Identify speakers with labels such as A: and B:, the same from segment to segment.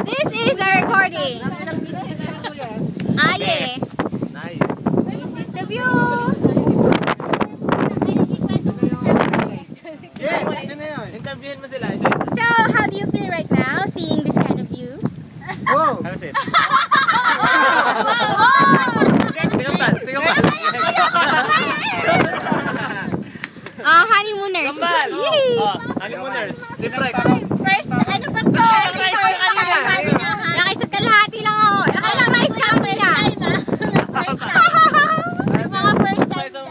A: This is a recording. Aye.
B: Nice.
A: This is the view.
B: Yes, ito na yun. Interviewin mo sila.
A: So, how do you feel right now seeing this kind of view?
B: Wow! How is it? Sige pa.
A: Honeymooners.
B: Kambal! Honeymooners. Zip-rek.
A: First, ano bang sorry? Nakaisat kalahati lang ako. Nakailang mais ka muna. Mga first time daw.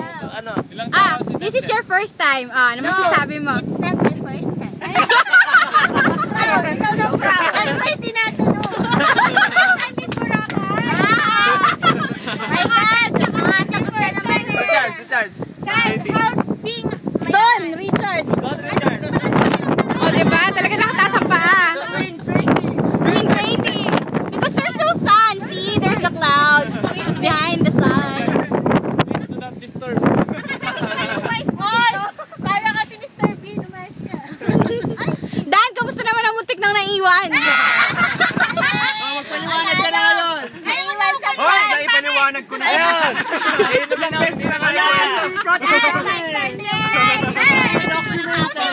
A: This is your first time. Ano masasabi mo?
C: It's not my first time. Ikaw daw proud. Ano ba yung tinatanong? First time in Boracay. My God! Mga sagot ka naman eh.
B: Charles.
C: Child, how's being...
A: Don, Richard. O, diba? Talaga nakataas ang paa. Green pretty. Because there's no sun. See, there's the clouds behind the sun.
B: Please do not disturb.
C: Oy! Para kasi Mr. Bean, umayos ka.
A: Dan, kamusta naman ang muntik nang naiwan?
B: Magpaliwanag ka na ngayon.
C: Naiwan sa
B: Hoy, naipaliwanag ko na siya. Ayun naman ang sila ngayon.
C: Okay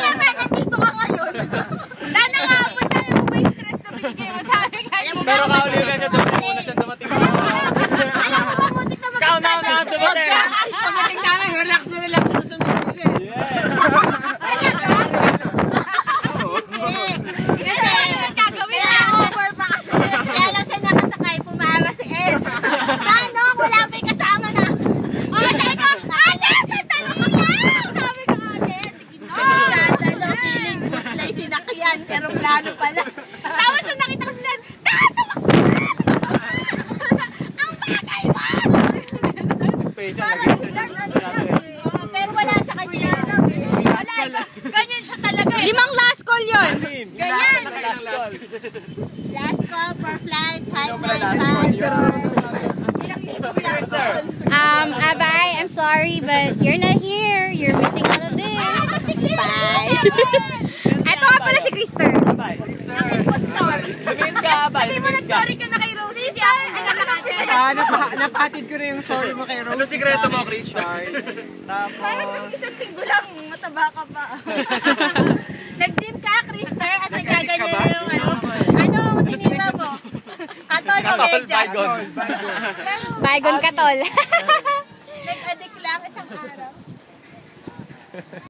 C: naman, nandito ka ngayon. Dahil nakakapot na mo ba yung stress na binigay mo sa akin?
B: Pero kauli ka siya dumating. Una siya dumating.
C: Alam mo ba, butik na mag-start
B: Kauna dumating.
D: Pagdating namin, relax na sumibili.
C: Kasi gagawin na over pa kasi. Kaya lang siya nakasakay, pumara si Ed. Manong, wala pa yung kasama na. O, sabi ko, ate, sa talong lang! Sabi ko, ate, sige no. Sa talong, feeling buslay, sinakyan, aeroplano pala. Tapos nung nakita ko sila, ang bagay mo!
B: Special.
C: Pero wala sa kanya. Wala, ganyan siya talaga.
A: 5 last call yun.
C: Ganyan.
B: Last
C: Last call for flight,
B: call.
C: 595. Ilang libo last call.
A: Abay, I'm sorry, but you're not here. You're missing out of this. Bye. Eto nga pala si Krister.
B: Bye.
C: Impostor.
B: Lumit ka, bye.
C: Sabi mo nag-sorry ka na kay Rosie. Siya,
D: Napatid ko na yung sorry mo kay Rose.
B: Ano sikreto mo, Crystal?
D: Tapos,
C: isang linggo lang, mataba ka pa. Nag-gym ka, Krister, at nagkaganyan na yung ano tinira mo? Katol o medyas?
A: Baygon ka, tol.
C: Nag-addict lang isang araw.